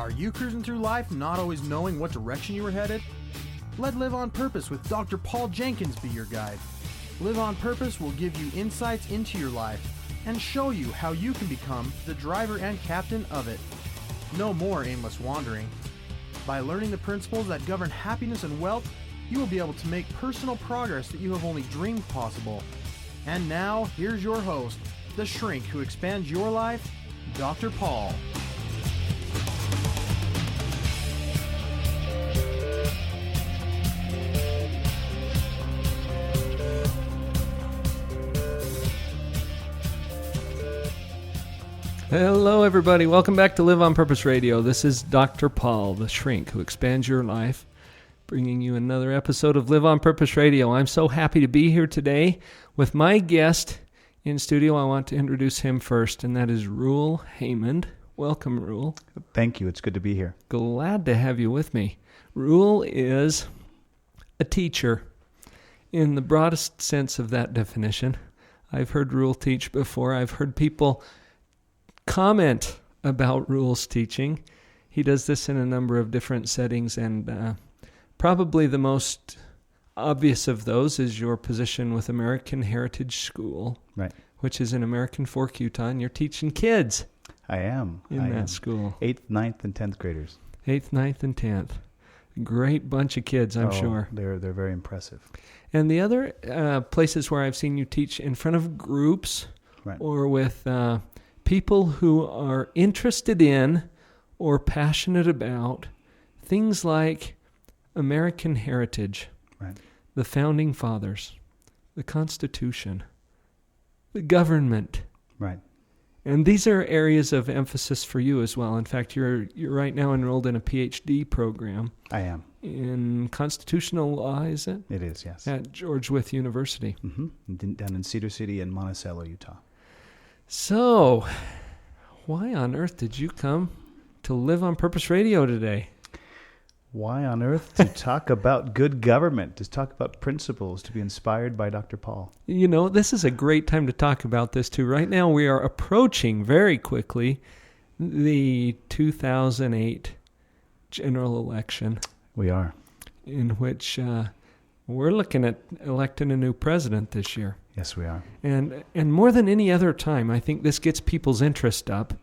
Are you cruising through life not always knowing what direction you were headed? Let Live on Purpose with Dr. Paul Jenkins be your guide. Live on Purpose will give you insights into your life and show you how you can become the driver and captain of it. No more aimless wandering. By learning the principles that govern happiness and wealth, you will be able to make personal progress that you have only dreamed possible. And now, here's your host, the shrink who expands your life, Dr. Paul. Hello, everybody. Welcome back to Live on Purpose Radio. This is Dr. Paul, the shrink who expands your life, bringing you another episode of Live on Purpose Radio. I'm so happy to be here today with my guest in studio. I want to introduce him first, and that is Ruel Haymond. Welcome, Ruel. Thank you. It's good to be here. Glad to have you with me. Ruel is a teacher in the broadest sense of that definition. I've heard Ruel teach before. I've heard people comment about Ruel's teaching. He does this in a number of different settings, and probably the most obvious of those is your position with American Heritage School, right, which is in American Fork, Utah, and you're teaching kids. I am. In that school. 8th, 9th, and 10th graders. 8th, 9th, and 10th. Great bunch of kids, I'm sure. They're very impressive. And the other places where I've seen you teach in front of groups, right, or with people who are interested in or passionate about things like American heritage, right, the Founding Fathers, the Constitution, the government. Right. And these are areas of emphasis for you as well. In fact, you're right now enrolled in a PhD program. I am. In constitutional law, is it? It is, yes. At George Wythe University. Mm-hmm. Down in Cedar City and Monticello, Utah. So, why on earth did you come to Live on Purpose Radio today? Why on earth to talk about good government, to talk about principles, to be inspired by Dr. Paul? You know, this is a great time to talk about this too. Right now we are approaching very quickly the 2008 general election. We are. In which we're looking at electing a new president this year. Yes, we are. And more than any other time, I think this gets people's interest up.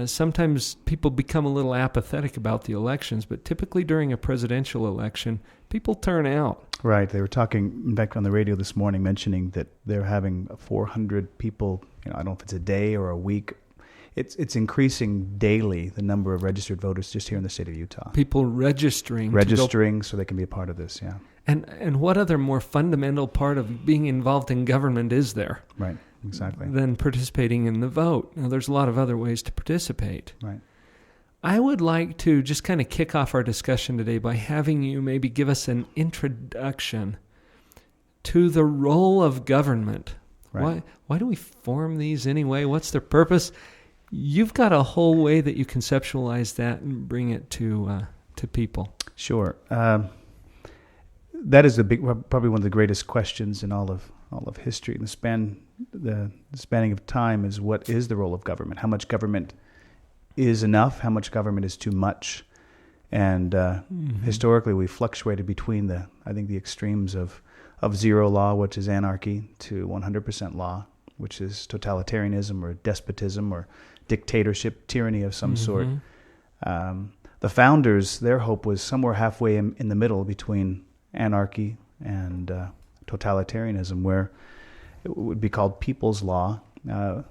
Sometimes people become a little apathetic about the elections, but typically during a presidential election, people turn out. Right. They were talking, in fact, on the radio this morning, mentioning that they're having 400 people, I don't know if it's a day or a week. It's increasing daily, the number of registered voters just here in the state of Utah. People registering so they can be a part of this, yeah. And what other more fundamental part of being involved in government is there? Right, exactly. Than participating in the vote. Now, there's a lot of other ways to participate. Right. I would like to just kind of kick off our discussion today by having you maybe give us an introduction to the role of government. Right. Why do we form these anyway? What's their purpose? You've got a whole way that you conceptualize that and bring it to people. Sure. That is probably one of the greatest questions in all of history. The spanning of time is, what is the role of government? How much government is enough? How much government is too much? And historically, we fluctuated between the extremes of zero law, which is anarchy, to 100% law, which is totalitarianism or despotism or dictatorship, tyranny of some sort. The founders, their hope was somewhere halfway in the middle between anarchy and totalitarianism, where it would be called people's law, where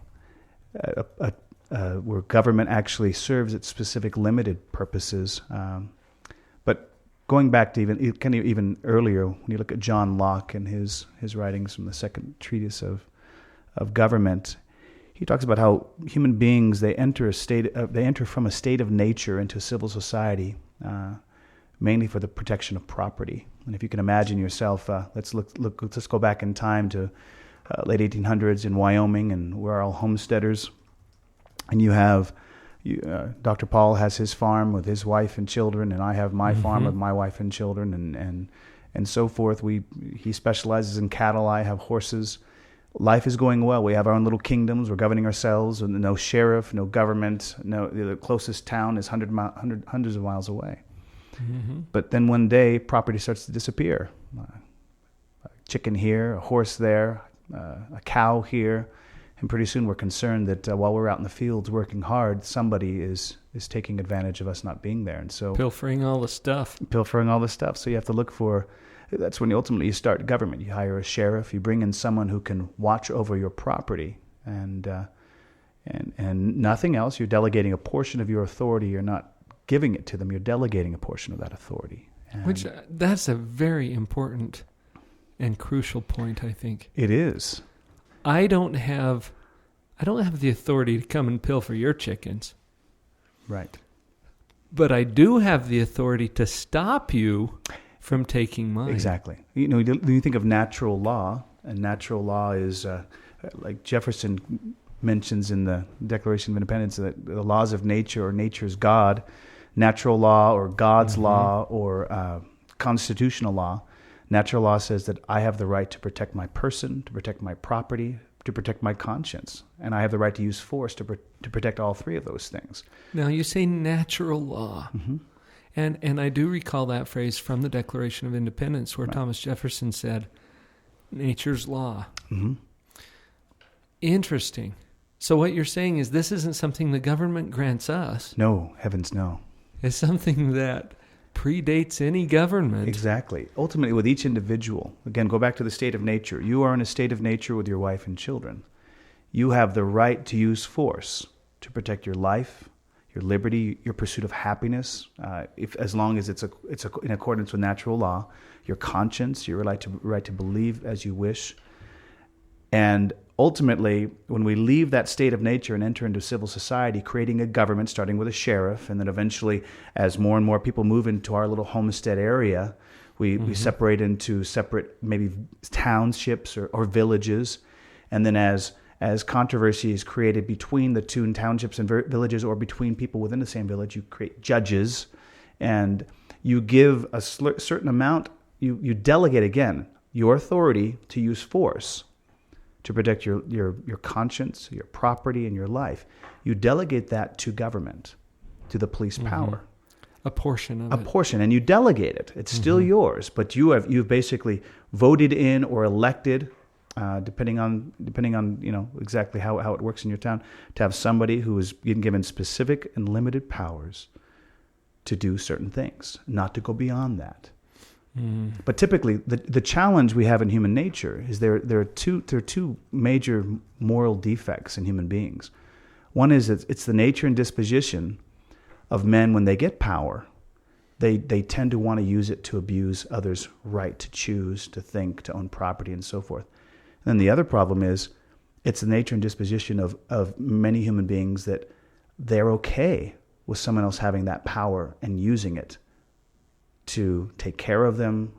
government actually serves its specific limited purposes. But going back to even earlier, when you look at John Locke and his writings from the Second Treatise of Government, he talks about how human beings, they enter from a state of nature into civil society, mainly for the protection of property. And if you can imagine yourself, let's go back in time to late 1800s in Wyoming, and we're all homesteaders. And you have Dr. Paul has his farm with his wife and children, and I have my farm with my wife and children, and so forth. He specializes in cattle. I have horses. life is going well. We have our own little kingdoms. We're governing ourselves. And no sheriff, no government. No, the closest town is hundreds of miles away. Mm-hmm. But then one day, property starts to disappear. A chicken here, a horse there, a cow here. And pretty soon we're concerned that while we're out in the fields working hard, somebody is taking advantage of us not being there. And so Pilfering all the stuff. So you have to look for, that's when ultimately you start government. You hire a sheriff, you bring in someone who can watch over your property, and nothing else. You're delegating a portion of your authority. You're not giving it to them. You're delegating a portion of that authority. Which, that's a very important and crucial point, I think. It is. I don't have the authority to come and pilfer your chickens. Right. But I do have the authority to stop you from taking mine. Exactly. When you think of natural law, and natural law is, like Jefferson mentions in the Declaration of Independence, that the laws of nature or nature's God, natural law or God's law or constitutional law. Natural law says that I have the right to protect my person, to protect my property, to protect my conscience. And I have the right to use force to protect all three of those things. Now, you say natural law. Mm-hmm. And I do recall that phrase from the Declaration of Independence where Thomas Jefferson said, nature's law. Mm-hmm. Interesting. So what you're saying is this isn't something the government grants us. No, heavens no. It's something that predates any government. Exactly. Ultimately, with each individual, again, go back to the state of nature. You are in a state of nature with your wife and children. You have the right to use force to protect your life, your liberty, your pursuit of happiness, as long as it's in accordance with natural law, your conscience, your right to believe as you wish. And ultimately, when we leave that state of nature and enter into civil society, creating a government, starting with a sheriff, and then eventually, as more and more people move into our little homestead area, we separate into separate maybe townships or villages, and then as controversy is created between the two townships and villages, or between people within the same village, you create judges, and you give a certain amount. You delegate again your authority to use force to protect your conscience, your property, and your life. You delegate that to government, to the police power. A portion of it. A portion, and you delegate it. It's still yours, but you've basically voted in or elected, depending on exactly how it works in your town, to have somebody who is being given specific and limited powers to do certain things, not to go beyond that. But typically, the challenge we have in human nature is there are two major moral defects in human beings. One is it's the nature and disposition of men when they get power. They tend to want to use it to abuse others' right to choose, to think, to own property, and so forth. And then the other problem is it's the nature and disposition of many human beings that they're okay with someone else having that power and using it to take care of them.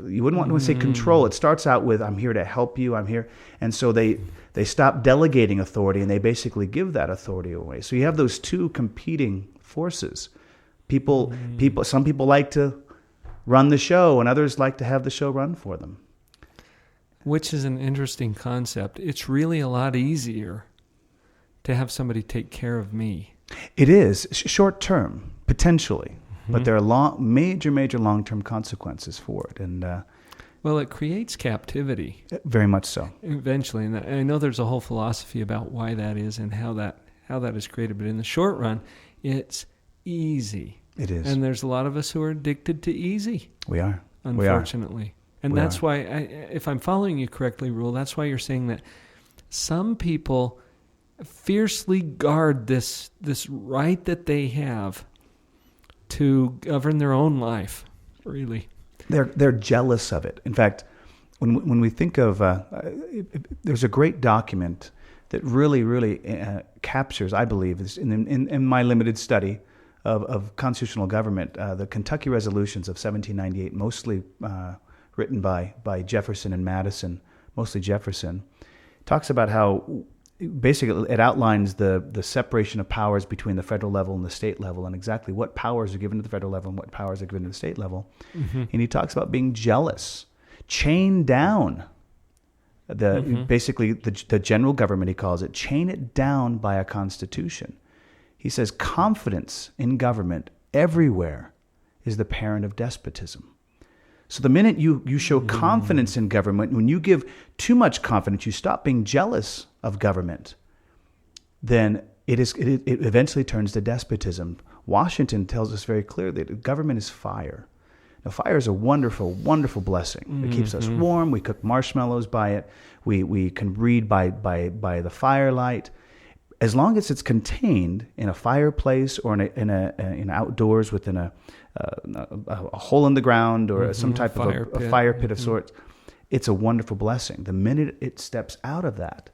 You wouldn't want to say control. It starts out with, I'm here to help you, I'm here. And so they stop delegating authority, and they basically give that authority away. So you have those two competing forces. Some people like to run the show, and others like to have the show run for them. Which is an interesting concept. It's really a lot easier to have somebody take care of me. It is, short term, potentially. But there are major long-term consequences for it, and well, it creates captivity. Very much so. Eventually, and I know there's a whole philosophy about why that is and how that is created. But in the short run, it's easy. It is, and there's a lot of us who are addicted to easy. We are, unfortunately, and that's why, if I'm following you correctly, Ruel, that's why you're saying that some people fiercely guard this right that they have to govern their own life, really. They're jealous of it. In fact, when we think of, there's a great document that really captures, I believe, in my limited study of constitutional government, the Kentucky Resolutions of 1798, mostly written by Jefferson and Madison, mostly Jefferson, talks about how basically it outlines the separation of powers between the federal level and the state level, and exactly what powers are given to the federal level and what powers are given to the state level. And he talks about being jealous, chained down Basically, the general government, he calls it, chain it down by a constitution. He says confidence in government everywhere is the parent of despotism. So the minute you show confidence in government, when you give too much confidence, you stop being jealous of government, then it eventually turns to despotism. Washington tells us very clearly that government is fire. Now, fire is a wonderful, wonderful blessing. It keeps us warm. We cook marshmallows by it. We can read by the firelight. As long as it's contained in a fireplace or in outdoors within a hole in the ground or some type of a fire pit of sorts, it's a wonderful blessing. The minute it steps out of that,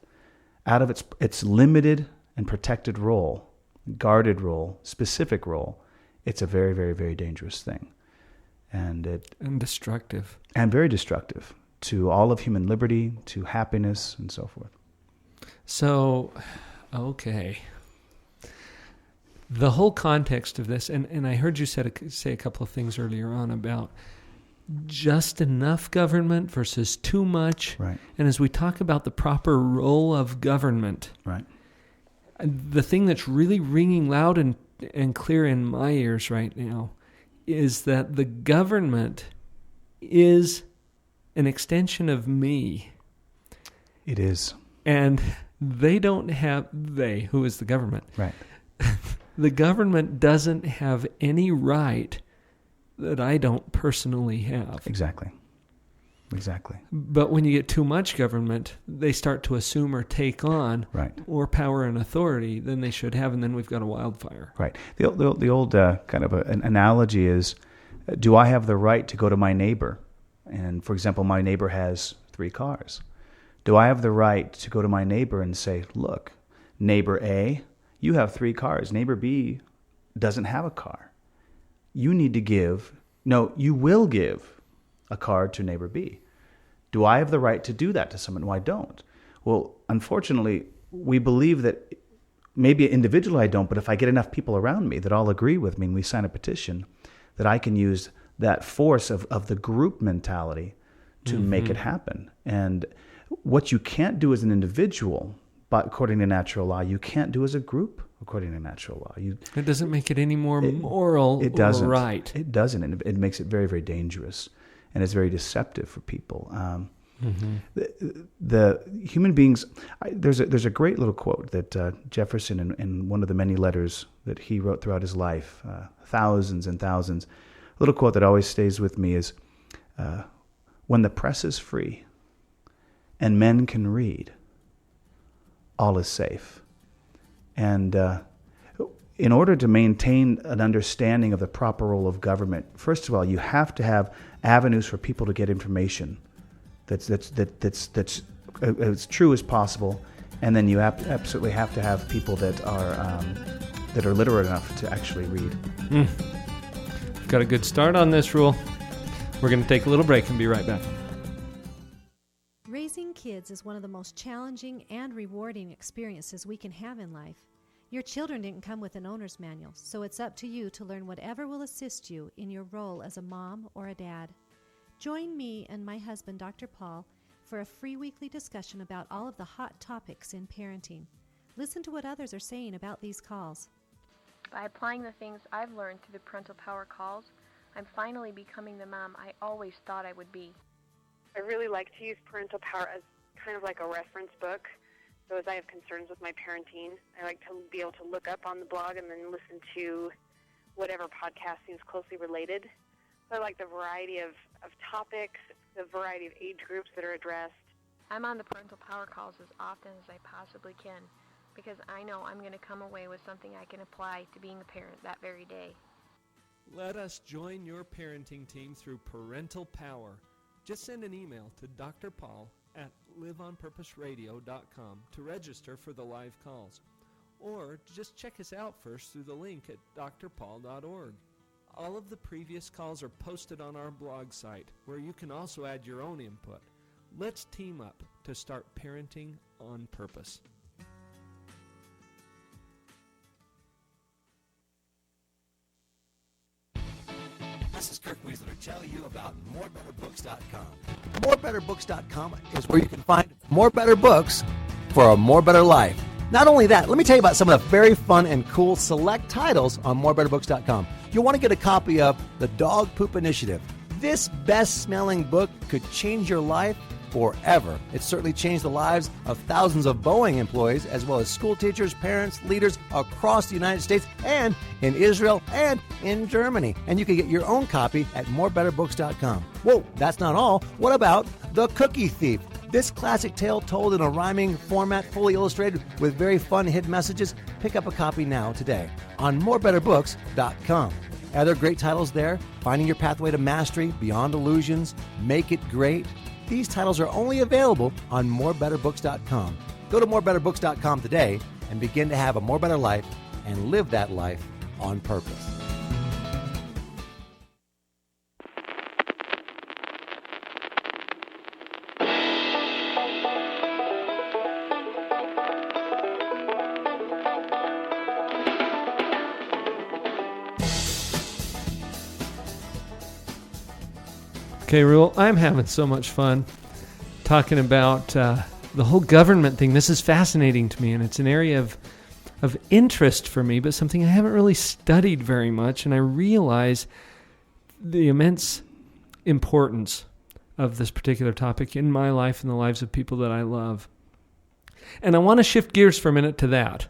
out of its limited and protected role, guarded role, specific role, it's a very, very, very dangerous thing. And destructive. And very destructive to all of human liberty, to happiness, and so forth. So, okay. The whole context of this, and I heard you say a couple of things earlier on about just enough government versus too much. Right. And as we talk about the proper role of government, right, the thing that's really ringing loud and clear in my ears right now is that the government is an extension of me. It is. And they don't have, who is the government? Right. The government doesn't have any right that I don't personally have. Exactly. But when you get too much government, they start to assume or take on more power and authority than they should have, and then we've got a wildfire. Right. The old kind of an analogy is, do I have the right to go to my neighbor? And, for example, my neighbor has 3 cars. Do I have the right to go to my neighbor and say, look, neighbor A, you have 3 cars. Neighbor B doesn't have a car. You will give a car to neighbor B. Do I have the right to do that to someone? No, I don't. Well, unfortunately, we believe that maybe an individual I don't, but if I get enough people around me that all agree with me and we sign a petition, that I can use that force of the group mentality to make it happen. And what you can't do as an individual, but according to natural law, you can't do as a group according to natural law. It doesn't make it any more moral it doesn't. or right. It doesn't. And it makes it very, very dangerous. And it's very deceptive for people. The human beings, there's a great little quote that Jefferson, in one of the many letters that he wrote throughout his life, thousands and thousands, a little quote that always stays with me is, when the press is free and men can read, all is safe. And in order to maintain an understanding of the proper role of government, first of all, you have to have avenues for people to get information that's as true as possible, and then you absolutely have to have people that are literate enough to actually read. Got a good start on this, Ruel. We're going to take a little break and be right back. Raising kids is one of the most challenging and rewarding experiences we can have in life. Your children didn't come with an owner's manual, so it's up to you to learn whatever will assist you in your role as a mom or a dad. Join me and my husband, Dr. Paul, for a free weekly discussion about all of the hot topics in parenting. Listen to what others are saying about these calls. By applying the things I've learned through the parental power calls, I'm finally becoming the mom I always thought I would be. I really like to use parental power as kind of like a reference book. So as I have concerns with my parenting, I like to be able to look up on the blog and then listen to whatever podcast seems closely related. So I like the variety of topics, the variety of age groups that are addressed. I'm on the parental power calls as often as I possibly can because I know I'm going to come away with something I can apply to being a parent that very day. Let us join your parenting team through Parental Power. Just send an email to Dr. Paul at liveonpurposeradio.com to register for the live calls. Or just check us out first through the link at drpaul.org. All of the previous calls are posted on our blog site, where you can also add your own input. Let's team up to start parenting on purpose. This is Kirk Weasler telling you about morebetterbooks.com. morebetterbooks.com is where you can find more better books for a more better life. Not only that, let me tell you about some of the very fun and cool select titles on morebetterbooks.com. You'll want to get a copy of The Dog Poop Initiative. This best-smelling book could change your life forever. It's certainly changed the lives of thousands of Boeing employees, as well as school teachers, parents, leaders across the United States and in Israel and in Germany. And you can get your own copy at morebetterbooks.com. Whoa, that's not all. What about The Cookie Thief? This classic tale told in a rhyming format, fully illustrated with very fun hidden messages. Pick up a copy now today on morebetterbooks.com. Other great titles there: Finding Your Pathway to Mastery, Beyond Illusions, Make It Great. These titles are only available on morebetterbooks.com. Go to morebetterbooks.com today and begin to have a more better life and live that life on purpose. Okay, Ruel, I'm having so much fun talking about the whole government thing. This is fascinating to me, and it's an area of interest for me, but something I haven't really studied very much, and I realize the immense importance of this particular topic in my life and the lives of people that I love. And I want to shift gears for a minute to that,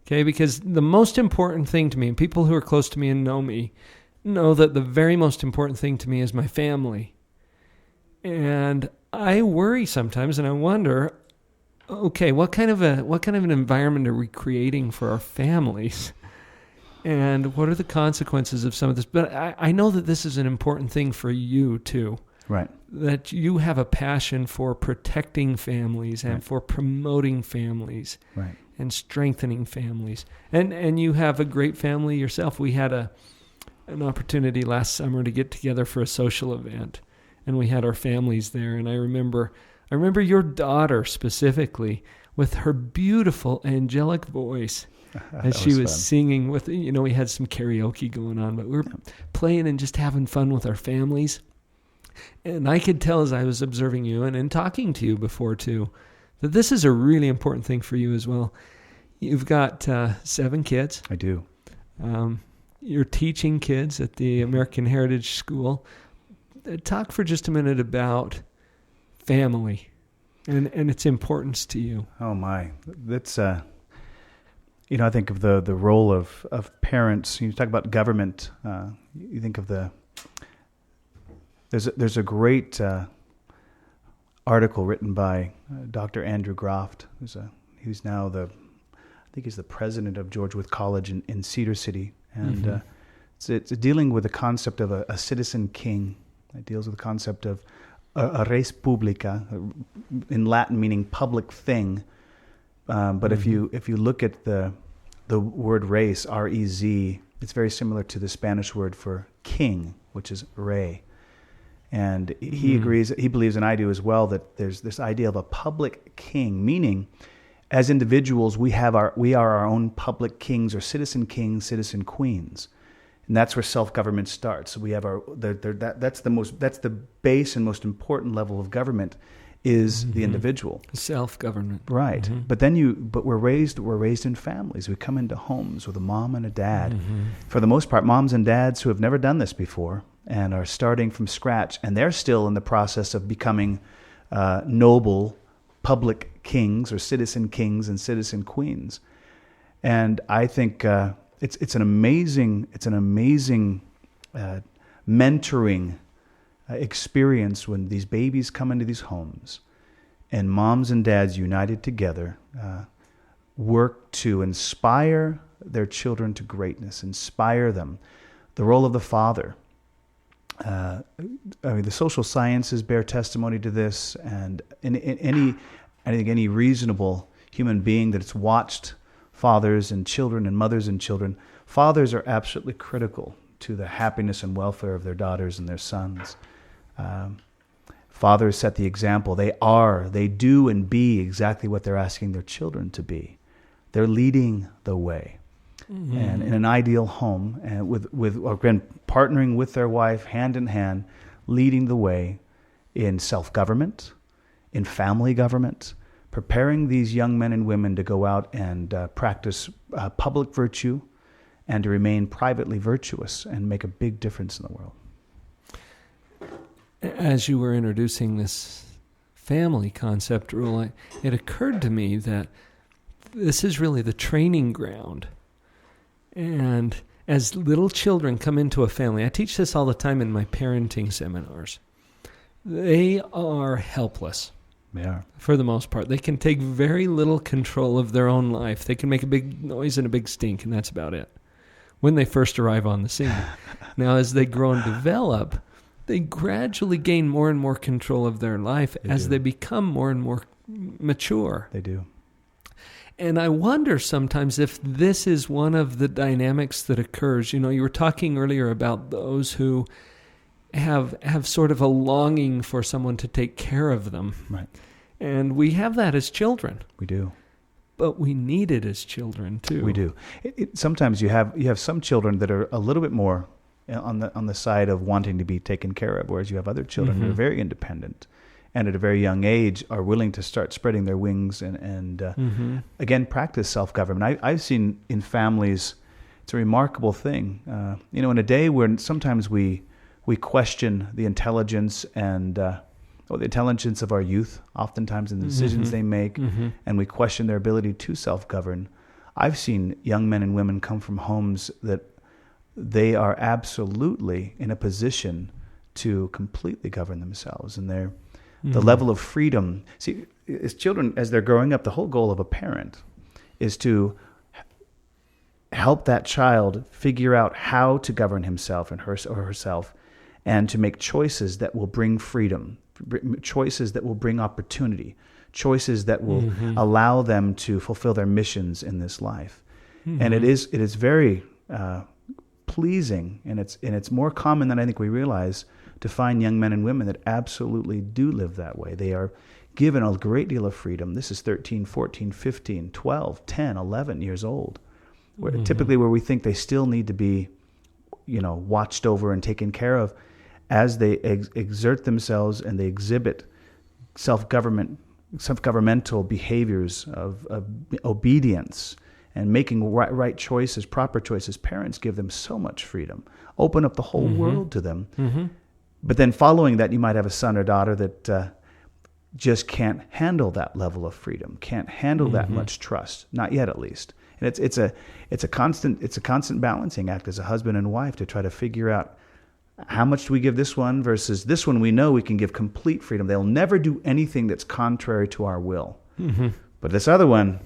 okay, because the most important thing to me, and people who are close to me and know me, know that the very most important thing to me is my family. And I worry sometimes, and I wonder, okay, what kind of an environment are we creating for our families? And what are the consequences of some of this? But I know that this is an important thing for you too. Right. That you have a passion for protecting families and Right. for promoting families. Right. And strengthening families. And you have a great family yourself. We had an opportunity last summer to get together for a social event, and we had our families there. And I remember your daughter specifically with her beautiful angelic voice as she was singing with, we had some karaoke going on, but we were playing and just having fun with our families. And I could tell as I was observing you and talking to you before too, that this is a really important thing for you as well. You've got 7 kids. I do. You're teaching kids at the American Heritage School. Talk for just a minute about family and its importance to you. Oh my, that's I think of the role of parents. You talk about government. You think of there's a great article written by Dr. Andrew Groft, who's now I think he's the president of George Wythe College in Cedar City. And it's dealing with the concept of a citizen king. It deals with the concept of a res publica, in Latin meaning public thing. But if you look at the word res, R-E-Z, it's very similar to the Spanish word for king, which is rey. And he agrees, he believes, and I do as well, that there's this idea of a public king, meaning as individuals, we are our own public kings or citizen kings, citizen queens, and that's where self-government starts. So we have that's the base and most important level of government is the individual. Self-government. Right. But we're raised in families. We come into homes with a mom and a dad. For the most part, moms and dads who have never done this before and are starting from scratch, and they're still in the process of becoming noble public kings or citizen kings and citizen queens. And I think it's an amazing mentoring experience when these babies come into these homes and moms and dads united together work to inspire their children to greatness, inspire them. The role of the father. The social sciences bear testimony to this, and I think any reasonable human being that's watched fathers and children and mothers and children, fathers are absolutely critical to the happiness and welfare of their daughters and their sons. Fathers set the example. They do and be exactly what they're asking their children to be. They're leading the way. And in an ideal home, and with again, partnering with their wife, hand in hand, leading the way, in self-government, in family government, preparing these young men and women to go out and practice public virtue and to remain privately virtuous and make a big difference in the world. As you were introducing this family concept, Ruel, it occurred to me that this is really the training ground. And as little children come into a family, I teach this all the time in my parenting seminars, they are helpless. They are. For the most part. They can take very little control of their own life. They can make a big noise and a big stink, and that's about it when they first arrive on the scene. Now, as they grow and develop, they gradually gain more and more control of their life as they become more and more mature. They do. And I wonder sometimes if this is one of the dynamics that occurs. You know, you were talking earlier about those who have sort of a longing for someone to take care of them. Right. And we have that as children. We do. But we need it as children too. We do. Sometimes you have some children that are a little bit more on the side of wanting to be taken care of, whereas you have other children who are very independent and at a very young age are willing to start spreading their wings and again, practice self-government. I've seen in families, it's a remarkable thing. In a day where sometimes we question the intelligence and the intelligence of our youth, oftentimes in the decisions they make, and we question their ability to self-govern. I've seen young men and women come from homes that they are absolutely in a position to completely govern themselves, and the level of freedom. See, as children, as they're growing up, the whole goal of a parent is to help that child figure out how to govern himself and herself, and to make choices that will bring freedom, choices that will bring opportunity, choices that will allow them to fulfill their missions in this life. And it is very pleasing, and it's more common than I think we realize to find young men and women that absolutely do live that way. They are given a great deal of freedom. This is 13, 14, 15, 12, 10, 11 years old, typically where we think they still need to be, watched over and taken care of. As they exert themselves and they exhibit self-governmental behaviors of obedience and making right choices, proper choices, parents give them so much freedom, open up the whole world to them. But then following that, you might have a son or daughter that just can't handle that level of freedom, can't handle that much trust, not yet at least. And it's a constant balancing act as a husband and wife to try to figure out, how much do we give this one versus this one? We know we can give complete freedom. They'll never do anything that's contrary to our will. But this other one,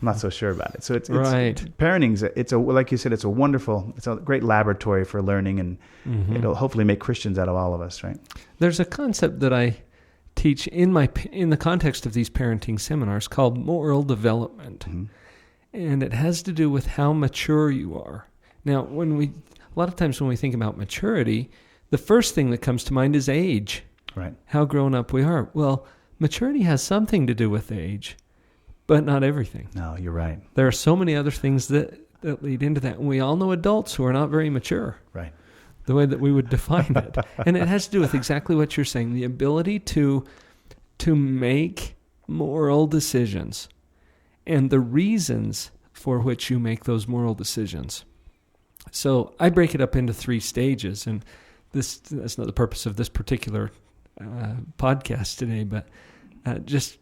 I'm not so sure about it. So it's right. Parenting. Like you said, it's a great laboratory for learning, and it'll hopefully make Christians out of all of us. Right. There's a concept that I teach in the context of these parenting seminars called moral development, and it has to do with how mature you are. Now, a lot of times when we think about maturity, the first thing that comes to mind is age. Right. How grown up we are. Well, maturity has something to do with age, but not everything. No, you're right. There are so many other things that lead into that. And we all know adults who are not very mature. Right. The way that we would define it. And it has to do with exactly what you're saying, the ability to make moral decisions and the reasons for which you make those moral decisions. So I break it up into 3 stages, and that's not the purpose of this particular podcast today, but just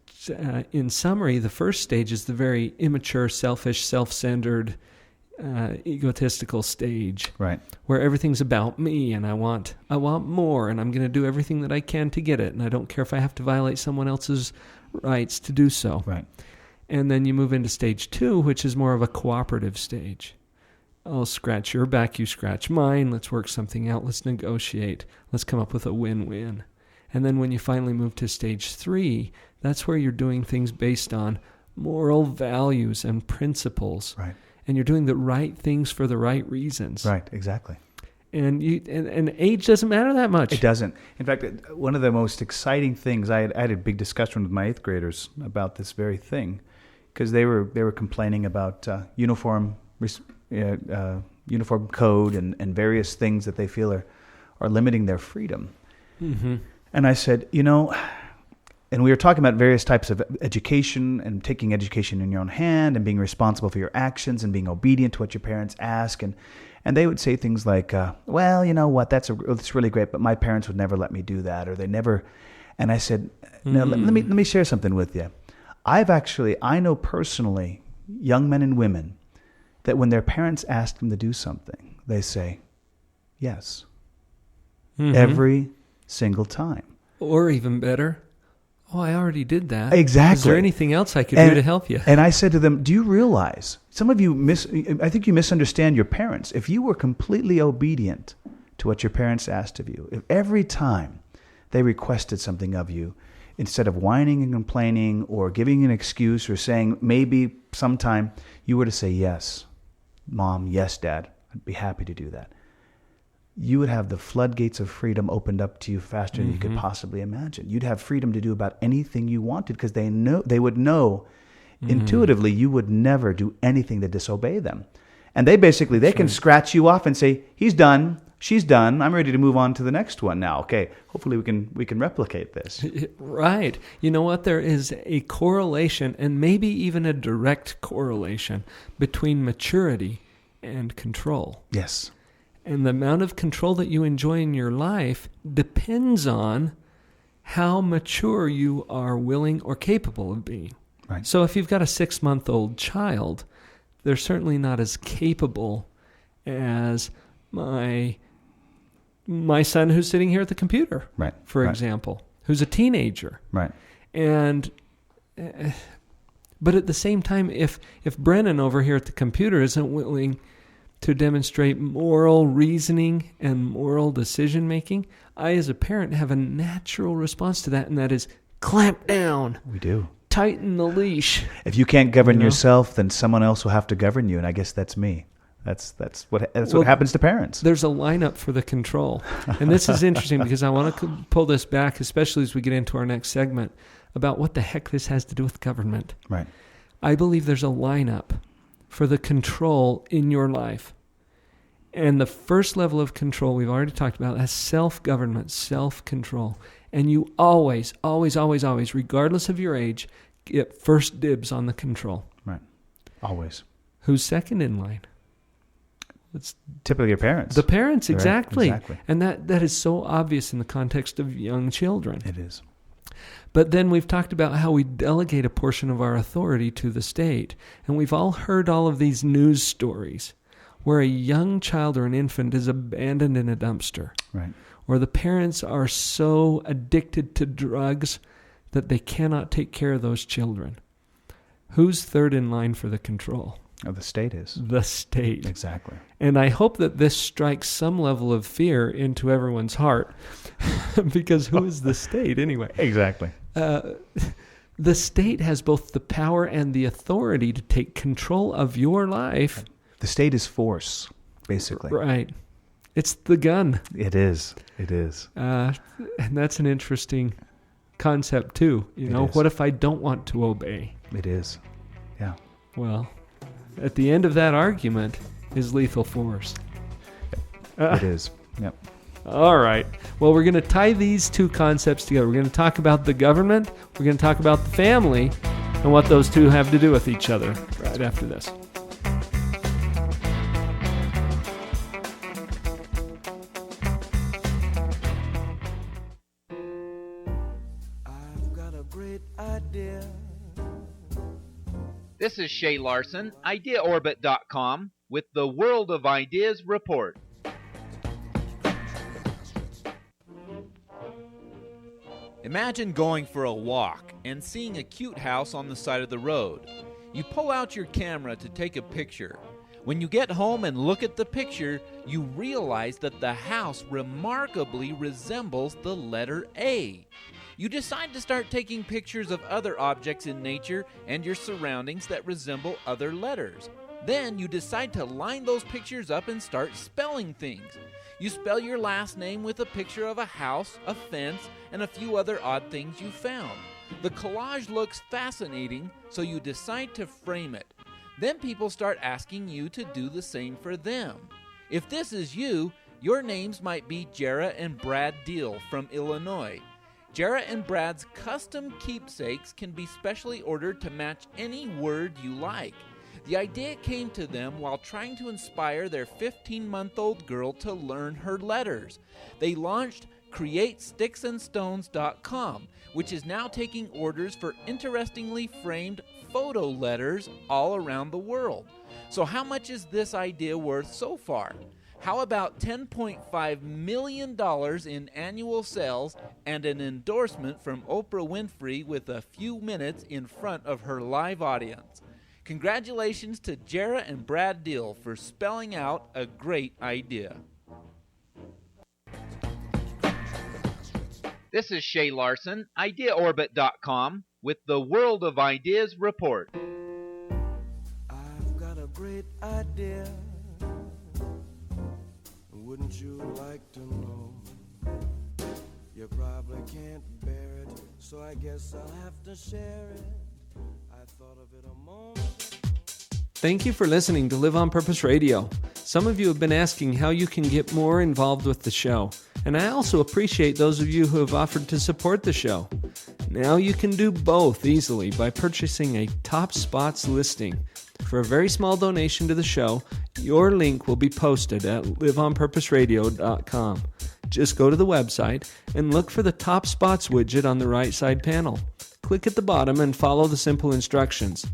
in summary, the first stage is the very immature, selfish, self-centered, egotistical stage, right, where everything's about me, and I want more, and I'm going to do everything that I can to get it, and I don't care if I have to violate someone else's rights to do so. Right. And then you move into stage 2, which is more of a cooperative stage. I'll scratch your back, you scratch mine. Let's work something out. Let's negotiate. Let's come up with a win-win. And then when you finally move to stage 3, that's where you're doing things based on moral values and principles. Right. And you're doing the right things for the right reasons. Right, exactly. And age doesn't matter that much. It doesn't. In fact, one of the most exciting things, I had a big discussion with my 8th graders about this very thing, because they were complaining about uniform code and various things that they feel are limiting their freedom. And I said, and we were talking about various types of education and taking education in your own hand and being responsible for your actions and being obedient to what your parents ask. And they would say things like, well, you know what, that's really great, but my parents would never let me do that, or they never. And I said, no, let me share something with you. I know personally young men and women that when their parents ask them to do something, they say yes. Every single time. Or even better, I already did that. Exactly. Is there anything else I could do to help you? And I said to them, do you realize, some of you I think you misunderstand your parents. If you were completely obedient to what your parents asked of you, if every time they requested something of you, instead of whining and complaining or giving an excuse or saying maybe sometime, you were to say, yes, Mom, yes, Dad, I'd be happy to do that. You would have the floodgates of freedom opened up to you faster than you could possibly imagine. You'd have freedom to do about anything you wanted because they would know intuitively you would never do anything to disobey them. And they can scratch you off and say, he's done, she's done, I'm ready to move on to the next one now. Okay, hopefully we can replicate this. Right. You know what? There is a correlation, and maybe even a direct correlation, between maturity and control. Yes. And the amount of control that you enjoy in your life depends on how mature you are willing or capable of being. Right. So if you've got a 6-month-old child, they're certainly not as capable as my son who's sitting here at the computer, right, for example, who's a teenager. Right. And but at the same time, if Brennan over here at the computer isn't willing to demonstrate moral reasoning and moral decision-making, I, as a parent, have a natural response to that, and that is clamp down. We do. Tighten the leash. If you can't govern yourself, then someone else will have to govern you, and I guess that's me. That's what happens to parents. There's a lineup for the control. And this is interesting because I want to pull this back, especially as we get into our next segment, about what the heck this has to do with government. Right. I believe there's a lineup for the control in your life. And the first level of control we've already talked about, that's self-government, self-control. And you always, always, always, always, regardless of your age, get first dibs on the control. Right. Always. Who's second in line? It's typically your parents. The parents, exactly. Right, exactly. And that is so obvious in the context of young children. It is. But then we've talked about how we delegate a portion of our authority to the state. And we've all heard all of these news stories where a young child or an infant is abandoned in a dumpster. Right. Or the parents are so addicted to drugs that they cannot take care of those children. Who's third in line for the control? Oh, the state is. The state. Exactly. And I hope that this strikes some level of fear into everyone's heart. Because who is the state anyway? Exactly. The state has both the power and the authority to take control of your life. The state is force, basically. Right. It's the gun. It is. It is. And that's an interesting concept, too. You know, what if I don't want to obey? It is. Yeah. Well, at the end of that argument is lethal force. It is. Yep. All right. Well, we're going to tie these two concepts together. We're going to talk about the government, we're going to talk about the family, and what those two have to do with each other right after this. I've got a great idea. This is Shay Larson, IdeaOrbit.com, with the World of Ideas Report. Imagine going for a walk and seeing a cute house on the side of the road. You pull out your camera to take a picture. When you get home and look at the picture, you realize that the house remarkably resembles the letter A. You decide to start taking pictures of other objects in nature and your surroundings that resemble other letters. Then you decide to line those pictures up and start spelling things. You spell your last name with a picture of a house, a fence, and a few other odd things you found. The collage looks fascinating, so you decide to frame it. Then people start asking you to do the same for them. If this is you, your names might be Jera and Brad Deal from Illinois. Jarrett and Brad's custom keepsakes can be specially ordered to match any word you like. The idea came to them while trying to inspire their 15-month-old girl to learn her letters. They launched CreateSticksandStones.com, which is now taking orders for interestingly framed photo letters all around the world. So how much is this idea worth so far? How about $10.5 million in annual sales and an endorsement from Oprah Winfrey with a few minutes in front of her live audience? Congratulations to Jarrett and Brad Deal for spelling out a great idea. This is Shay Larson, IdeaOrbit.com, with the World of Ideas Report. I've got a great idea. Wouldn't you like to know? You probably can't bear it, so I guess I'll have to share it. I thought of it a moment. Thank you for listening to Live on Purpose Radio. Some of you have been asking how you can get more involved with the show, and I also appreciate those of you who have offered to support the show. Now you can do both easily by purchasing a Top Spots listing. For a very small donation to the show, your link will be posted at liveonpurposeradio.com. Just go to the website and look for the Top Spots widget on the right side panel. Click at the bottom and follow the simple instructions.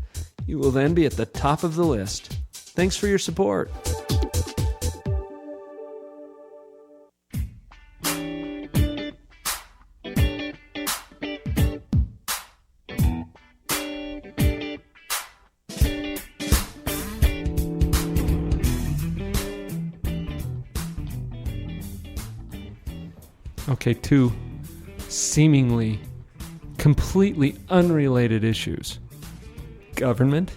You will then be at the top of the list. Thanks for your support. Okay, two seemingly completely unrelated issues. Government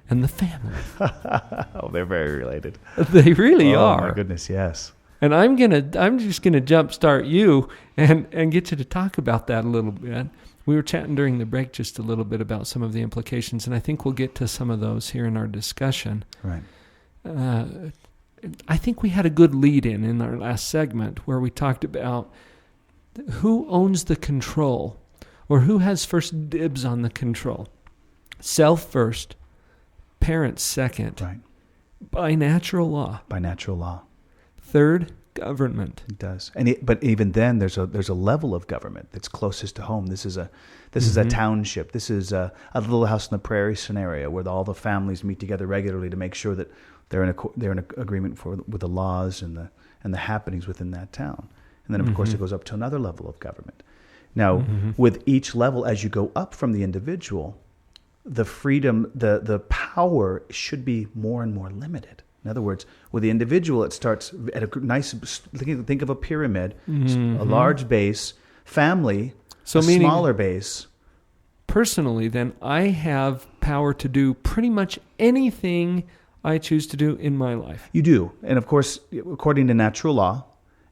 and the family. Oh, they're very related. They really are. Oh my goodness, yes. And I'm just gonna jumpstart you and get you to talk about that a little bit. We were chatting during the break just a little bit about some of the implications, and I think we'll get to some of those here in our discussion. Right. I think we had a good lead-in our last segment where we talked about who owns the control or who has first dibs on the control. Self first, parents second. Right. By natural law. By natural law. Third, government. It does. But even then there's a level of government that's closest to home. This is a township. This is a little house on the prairie scenario where all the families meet together regularly to make sure that they're in agreement with the laws and the happenings within that town. And then of course it goes up to another level of government. Now, with each level, as you go up from the individual, the freedom, the power should be more and more limited. In other words, with the individual, it starts at a nice, think of a pyramid, a large base, family, a smaller base. Personally, then, I have power to do pretty much anything I choose to do in my life. You do. And of course, according to natural law,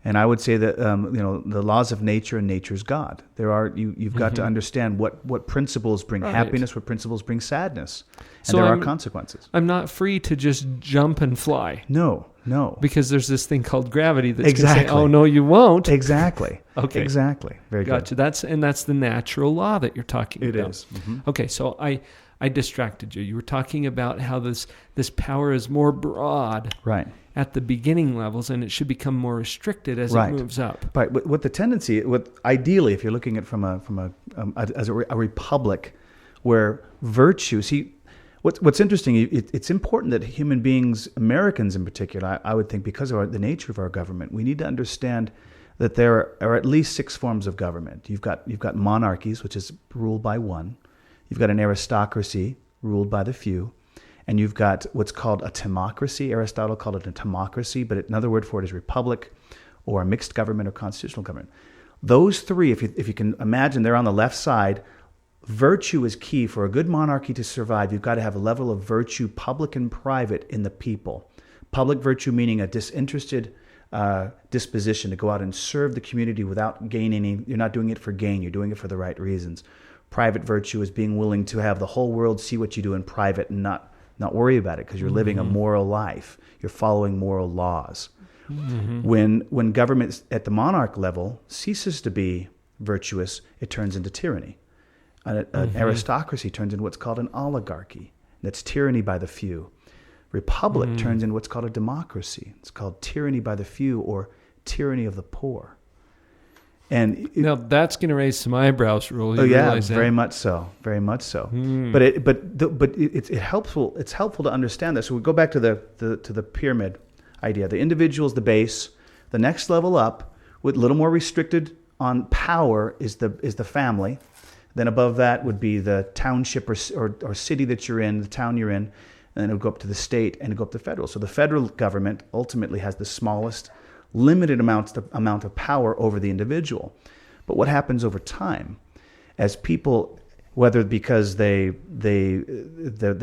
and I would say that the laws of nature and nature's God. You've got to understand what principles bring happiness, what principles bring sadness, and there are consequences. I'm not free to just jump and fly. No. Because there's this thing called gravity that's going to say, "Oh no, you won't." Exactly. Okay. Exactly. Very gotcha. good. That's the natural law that you're talking about. It is. Mm-hmm. Okay, so I distracted you. You were talking about how this power is more broad. Right. At the beginning levels, and it should become more restricted as it moves up. Right. What the tendency, ideally, if you're looking at as a republic, where virtue. See, what's interesting. It's important that human beings, Americans in particular, I would think, because of the nature of our government, we need to understand that there are at least 6 forms of government. You've got monarchies, which is ruled by one. You've got an aristocracy ruled by the few. And you've got what's called a timocracy. Aristotle called it a timocracy, but another word for it is republic or a mixed government or constitutional government. Those 3, if you can imagine, they're on the left side. Virtue is key. For a good monarchy to survive, you've got to have a level of virtue, public and private, in the people. Public virtue meaning a disinterested disposition to go out and serve the community without gaining you're not doing it for gain, you're doing it for the right reasons. Private virtue is being willing to have the whole world see what you do in private and not worry about it because you're living a moral life. You're following moral laws. When government at the monarch level ceases to be virtuous, it turns into tyranny. An aristocracy turns into what's called an oligarchy. That's tyranny by the few. Republic turns into what's called a democracy. It's called tyranny by the few or tyranny of the poor. And now that's going to raise some eyebrows, Ruel. You realize that? Very much so, very much so. But it's helpful. It's helpful to understand this. So we go back to the pyramid idea. The individual is the base. The next level up, with a little more restricted on power, is the family. Then above that would be the township or city that you're in, the town you're in, and then it would go up to the state and go up to federal. So the federal government ultimately has the smallest, limited amount of power over the individual. But what happens over time, as people, whether because their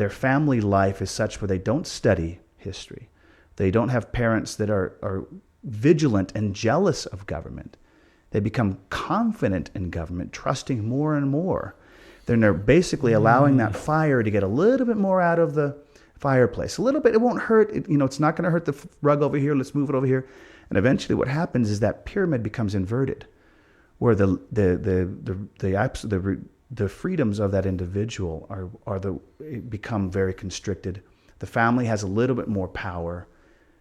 family life is such where they don't study history, they don't have parents that are vigilant and jealous of government, they become confident in government, trusting more and more. Then they're basically allowing that fire to get a little bit more out of the fireplace. A little bit, it won't hurt. It's not going to hurt the rug over here. Let's move it over here. And eventually what happens is that pyramid becomes inverted, where the freedoms of that individual become very constricted. The family has a little bit more power.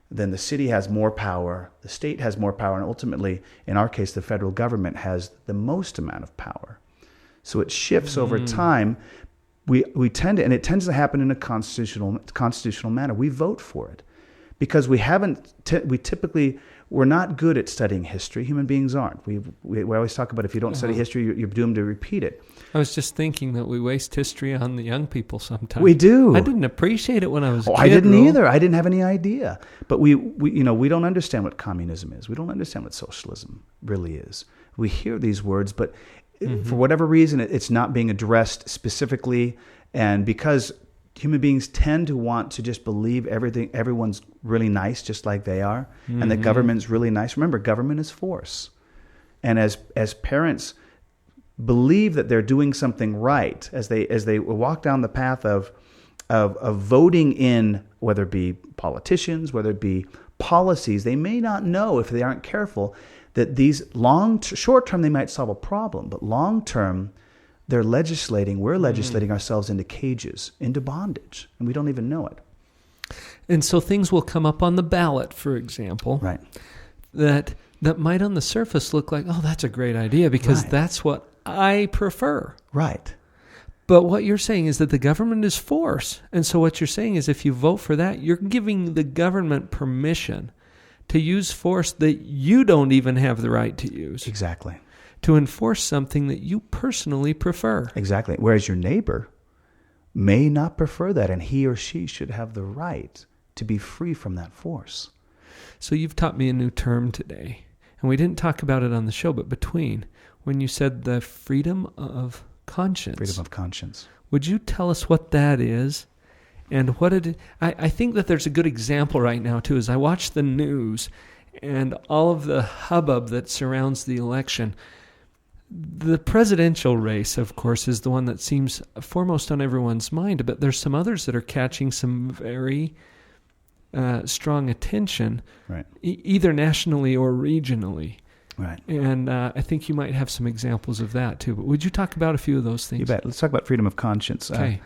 Then the city has more power, the state has more power, and ultimately, in our case, the federal government has the most amount of power. So it shifts over time. It tends to happen in a constitutional manner. We vote for it because we're not good at studying history. Human beings aren't. We always talk about if you don't study history, you're doomed to repeat it. I was just thinking that we waste history on the young people sometimes. We do. I didn't appreciate it when I was a kid. I didn't either. I didn't have any idea. But we don't understand what communism is. We don't understand what socialism really is. We hear these words, but for whatever reason, it's not being addressed specifically. And because human beings tend to want to just believe everyone's really nice, just like they are, and that government's really nice. Remember, government is force. And as parents believe that they're doing something right, as they walk down the path of voting in, whether it be politicians, whether it be policies, they may not know, if they aren't careful, that these short term they might solve a problem, but long term we're legislating ourselves into cages, into bondage, and we don't even know it. And so things will come up on the ballot, for example, right? That might on the surface look like, oh, that's a great idea because that's what I prefer. Right. But what you're saying is that the government is force. And so what you're saying is if you vote for that, you're giving the government permission to use force that you don't even have the right to use. Exactly. To enforce something that you personally prefer. Exactly. Whereas your neighbor may not prefer that, and he or she should have the right to be free from that force. So you've taught me a new term today. And we didn't talk about it on the show, but when you said the freedom of conscience. Freedom of conscience. Would you tell us what that is and what it? I think that there's a good example right now, too, as I watch the news and all of the hubbub that surrounds the election. The presidential race, of course, is the one that seems foremost on everyone's mind, but there's some others that are catching some very strong attention, right. Either nationally or regionally. Right. And I think you might have some examples of that, too. But would you talk about a few of those things? You bet. Let's talk about freedom of conscience. Okay.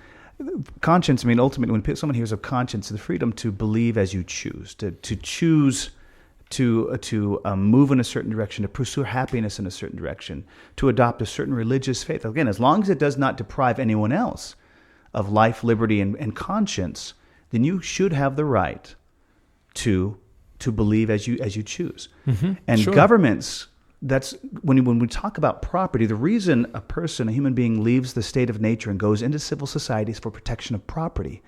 Conscience, ultimately, when someone hears of conscience, the freedom to believe as you choose, to choose to move in a certain direction, to pursue happiness in a certain direction, to adopt a certain religious faith. Again, as long as it does not deprive anyone else of life, liberty, and conscience, then you should have the right to believe as you choose. Mm-hmm. And sure. Governments, that's when we talk about property, the reason a human being leaves the state of nature and goes into civil society is for protection of property.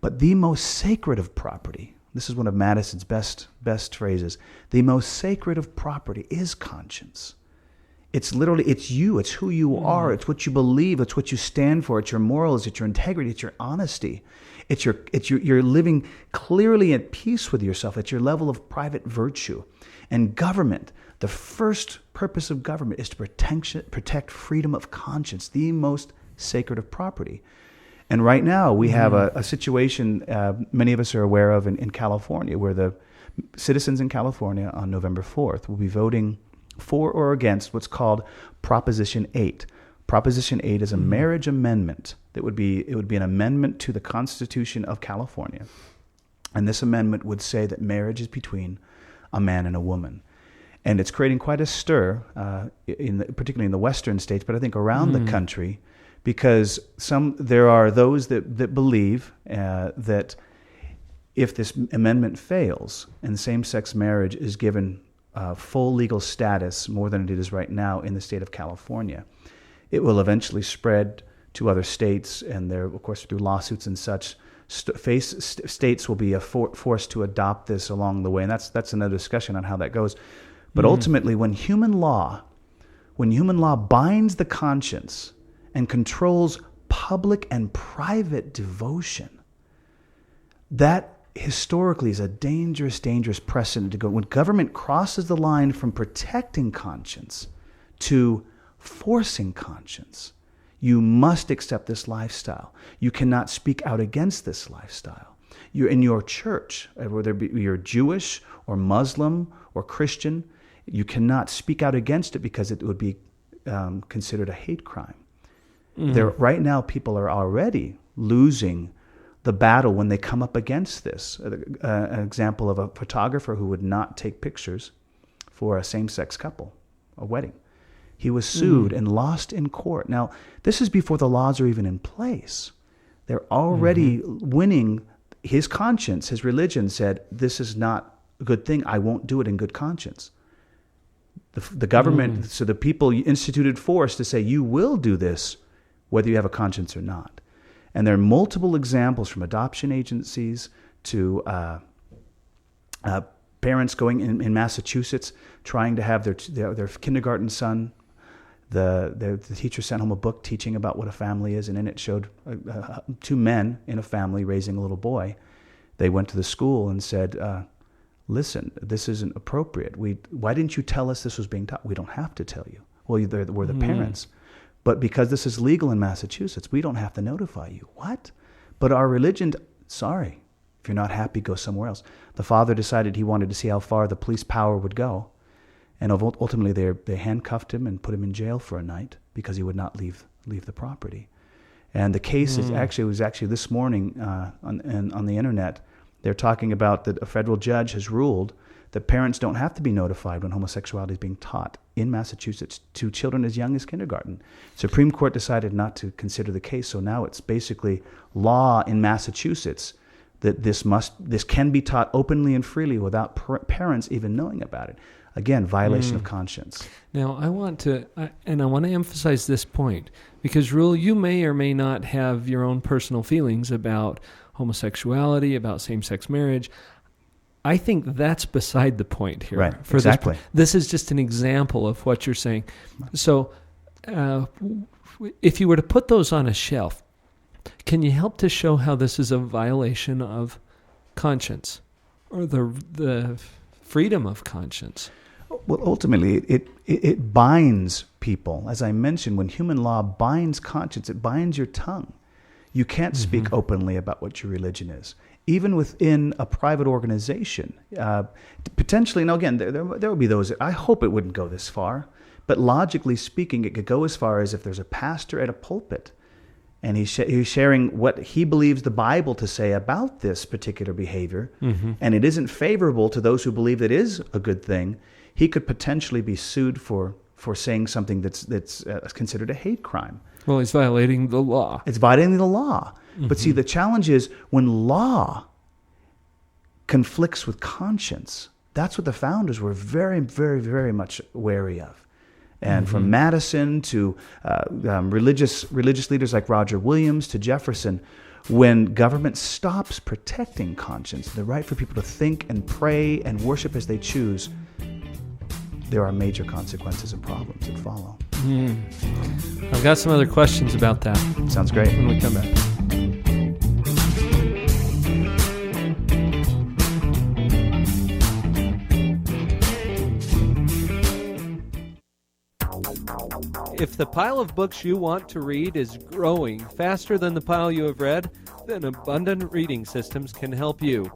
But the most sacred of property, this is one of Madison's best phrases, the most sacred of property is conscience. It's you, it's who you are, it's what you believe, it's what you stand for, it's your morals, it's your integrity, it's your honesty. You're living clearly at peace with yourself. It's your level of private virtue. And government, the first purpose of government is to protect freedom of conscience, the most sacred of property. And right now we have a situation many of us are aware of in California, where the citizens in California on November 4th will be voting for or against what's called Proposition 8. Proposition 8 is a marriage amendment. It would be an amendment to the Constitution of California. And this amendment would say that marriage is between a man and a woman. And it's creating quite a stir, particularly in the western states, but I think around the country, because there are those that believe that if this amendment fails and same-sex marriage is given full legal status more than it is right now in the state of California, it will eventually spread to other states, and there, of course, through lawsuits and such, states will be forced to adopt this along the way, and that's another discussion on how that goes. But ultimately, when human law binds the conscience and controls public and private devotion, that historically is a dangerous, dangerous precedent to go. When government crosses the line from protecting conscience to forcing conscience, you must accept this lifestyle. You cannot speak out against this lifestyle. You're in your church, whether you're Jewish or Muslim or Christian, you cannot speak out against it because it would be considered a hate crime. Right now, people are already losing the battle when they come up against this. An example of a photographer who would not take pictures for a same-sex couple, a wedding. He was sued and lost in court. Now, this is before the laws are even in place. They're already winning. His conscience, his religion said, this is not a good thing. I won't do it in good conscience. The government, so the people instituted force to say, you will do this whether you have a conscience or not. And there are multiple examples from adoption agencies to parents going in Massachusetts trying to have their kindergarten son. The teacher sent home a book teaching about what a family is, and in it showed two men in a family raising a little boy. They went to the school and said, listen, this isn't appropriate. Why didn't you tell us this was being taught? We don't have to tell you. Well, we're the parents. But because this is legal in Massachusetts, we don't have to notify you. What? But our religion, sorry, if you're not happy, go somewhere else. The father decided he wanted to see how far the police power would go. And ultimately they handcuffed him and put him in jail for a night because he would not leave the property. And the case was actually this morning on the internet. They're talking about that a federal judge has ruled that parents don't have to be notified when homosexuality is being taught in Massachusetts to children as young as kindergarten. Supreme Court decided not to consider the case, so now it's basically law in Massachusetts that this can be taught openly and freely without parents even knowing about it. Again, violation of conscience. Now, I want to emphasize this point because, Ruel, you may or may not have your own personal feelings about homosexuality, about same-sex marriage. I think that's beside the point here. Right, exactly. This is just an example of what you're saying. So if you were to put those on a shelf, can you help to show how this is a violation of conscience or the freedom of conscience? Well, ultimately, it binds people. As I mentioned, when human law binds conscience, it binds your tongue. You can't speak openly about what your religion is. Even within a private organization, potentially, and again, there will be those, I hope it wouldn't go this far, but logically speaking, it could go as far as if there's a pastor at a pulpit and he's sharing what he believes the Bible to say about this particular behavior, and it isn't favorable to those who believe that it is a good thing, he could potentially be sued for saying something that's considered a hate crime. Well, he's violating the law. It's violating the law. But see, the challenge is when law conflicts with conscience, that's what the founders were very, very, very much wary of. And from Madison to religious leaders like Roger Williams to Jefferson, when government stops protecting conscience, the right for people to think and pray and worship as they choose, there are major consequences and problems that follow. I've got some other questions about that. Sounds great. When we come back. If the pile of books you want to read is growing faster than the pile you have read, then Abundant Reading Systems can help you.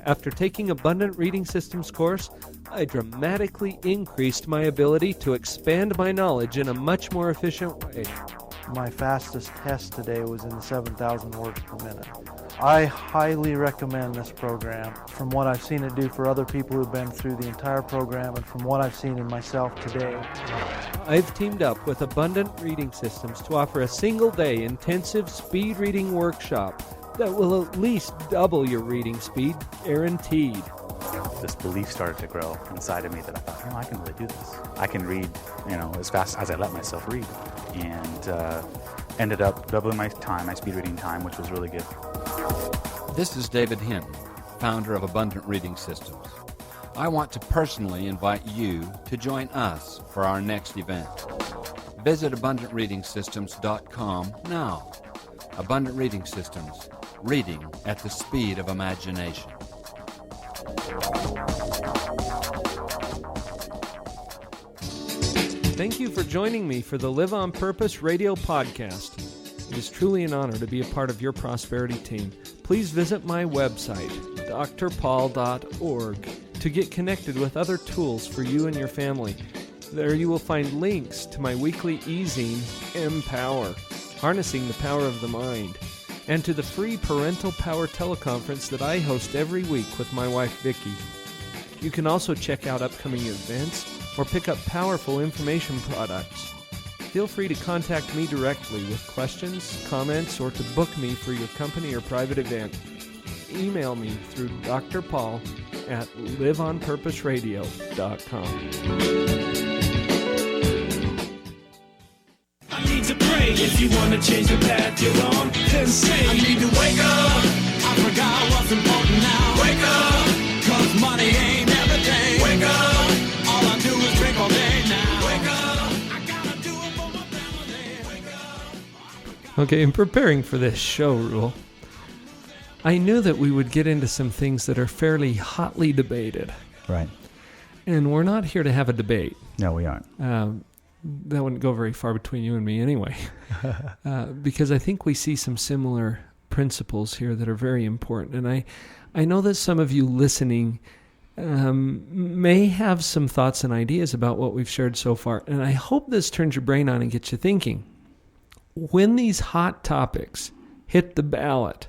After taking Abundant Reading Systems course, I dramatically increased my ability to expand my knowledge in a much more efficient way. My fastest test today was in 7,000 words per minute. I highly recommend this program. From what I've seen it do for other people who've been through the entire program and from what I've seen in myself today. I've teamed up with Abundant Reading Systems to offer a single-day intensive speed reading workshop that will at least double your reading speed, guaranteed. This belief started to grow inside of me that I thought, I can really do this. I can read, as fast as I let myself read. And ended up doubling my speed reading time, which was really good. This is David Hinton, founder of Abundant Reading Systems. I want to personally invite you to join us for our next event. Visit AbundantReadingSystems.com now. Abundant Reading Systems, reading at the speed of imagination. Thank you for joining me for the Live on Purpose radio podcast. It is truly an honor to be a part of your prosperity team. Please visit my website, drpaul.org, to get connected with other tools for you and your family. There you will find links to my weekly e-zine, Empower, Harnessing the Power of the Mind, and to the free Parental Power teleconference that I host every week with my wife, Vicki. You can also check out upcoming events or pick up powerful information products. Feel free to contact me directly with questions, comments, or to book me for your company or private event. Email me through drpaul@liveonpurposeradio.com. I need to pray if you want to change the path you're on. Then say, I need to wake up. I forgot what's important now. Wake up, 'cause money ain't everything. Wake up. All I do is drink all day now. Wake up. I gotta do it for my family. Wake up. Okay, in preparing for this show, Ruel, I knew that we would get into some things that are fairly hotly debated. Right. And we're not here to have a debate. No, we aren't. That wouldn't go very far between you and me anyway. Because I think we see some similar principles here that are very important. And I know that some of you listening may have some thoughts and ideas about what we've shared so far. And I hope this turns your brain on and gets you thinking. When these hot topics hit the ballot,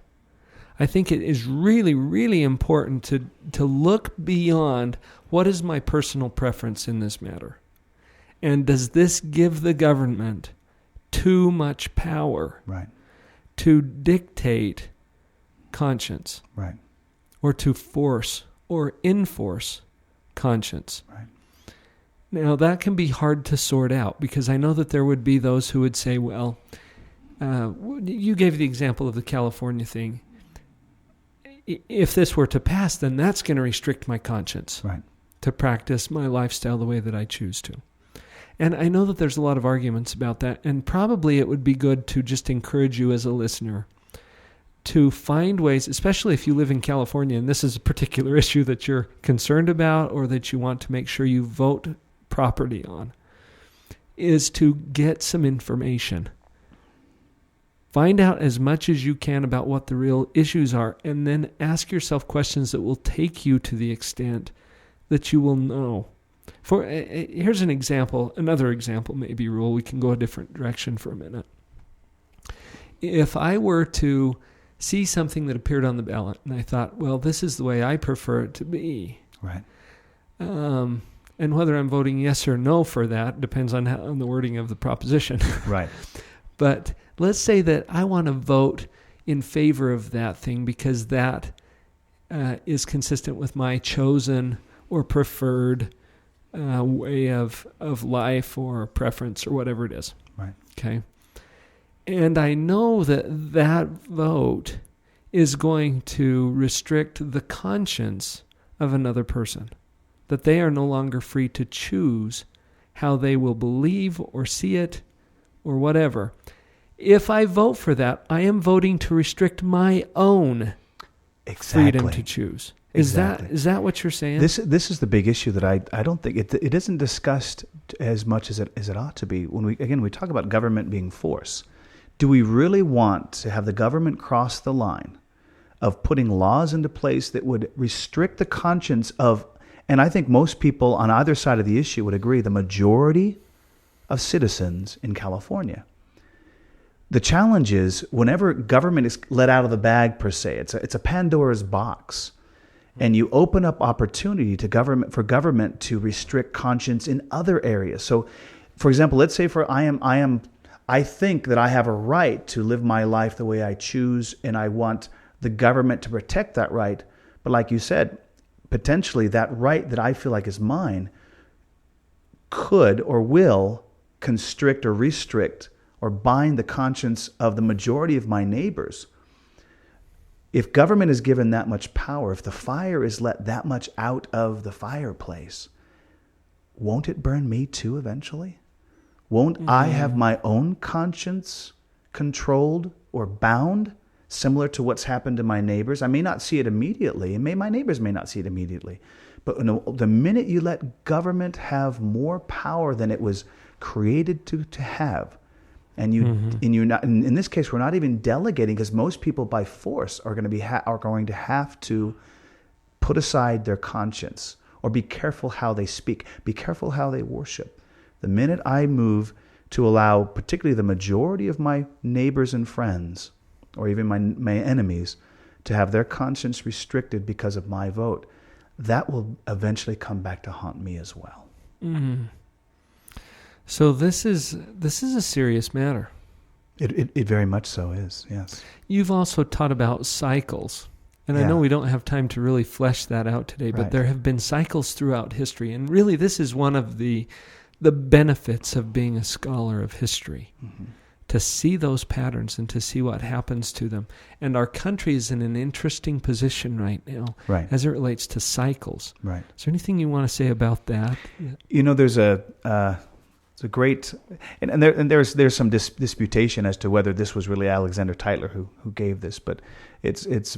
I think it is really, really important to look beyond what is my personal preference in this matter. And does this give the government too much power to dictate conscience? Right. Or to force or enforce conscience? Right. Now, that can be hard to sort out because I know that there would be those who would say, well, you gave the example of the California thing. If this were to pass, then that's going to restrict my conscience to practice my lifestyle the way that I choose to. And I know that there's a lot of arguments about that, and probably it would be good to just encourage you as a listener to find ways, especially if you live in California, and this is a particular issue that you're concerned about or that you want to make sure you vote properly on, is to get some information. Find out as much as you can about what the real issues are, and then ask yourself questions that will take you to the extent that you will know. Here's an example, another example maybe, Ruel. We can go a different direction for a minute. If I were to see something that appeared on the ballot, and I thought, well, this is the way I prefer it to be. Right. And whether I'm voting yes or no for that depends on the wording of the proposition. Right. But let's say that I want to vote in favor of that thing because that is consistent with my chosen or preferred way of life or preference or whatever it is. Right. Okay. And I know that vote is going to restrict the conscience of another person, that they are no longer free to choose how they will believe or see it or whatever. If I vote for that, I am voting to restrict my own freedom to choose. Is that what you're saying? This is the big issue that I don't think it isn't discussed as much as it ought to be. When we talk about government being force, do we really want to have the government cross the line of putting laws into place that would restrict the conscience of And I think most people on either side of the issue would agree, the majority of citizens in California. The challenge is whenever government is let out of the bag, per se, it's a Pandora's box. And you open up opportunity to government to restrict conscience in other areas. So, for example, let's say I think that I have a right to live my life the way I choose, and I want the government to protect that right. But like you said, potentially that right that I feel like is mine could or will constrict or restrict or bind the conscience of the majority of my neighbors. If government is given that much power, if the fire is let that much out of the fireplace, won't it burn me too eventually? Won't I have my own conscience controlled or bound, similar to what's happened to my neighbors? I may not see it immediately, and my neighbors may not see it immediately. But the minute you let government have more power than it was created to have, and you're not, in this case, we're not even delegating, because most people by force are going to have to put aside their conscience, or be careful how they speak, be careful how they worship. The minute I move to allow, particularly the majority of my neighbors and friends, or even my enemies, to have their conscience restricted because of my vote, that will eventually come back to haunt me as well. Mm-hmm. So this is a serious matter. It very much so is, yes. You've also taught about cycles. And Yeah. I know we don't have time to really flesh that out today, but Right. there have been cycles throughout history. And really, this is one of the benefits of being a scholar of history, to see those patterns and to see what happens to them. And our country is in an interesting position right now, Right. as it relates to cycles. Right. Is there anything you want to say about that? You know, there's it's a great, and there's some disputation as to whether this was really Alexander Tytler who gave this, but it's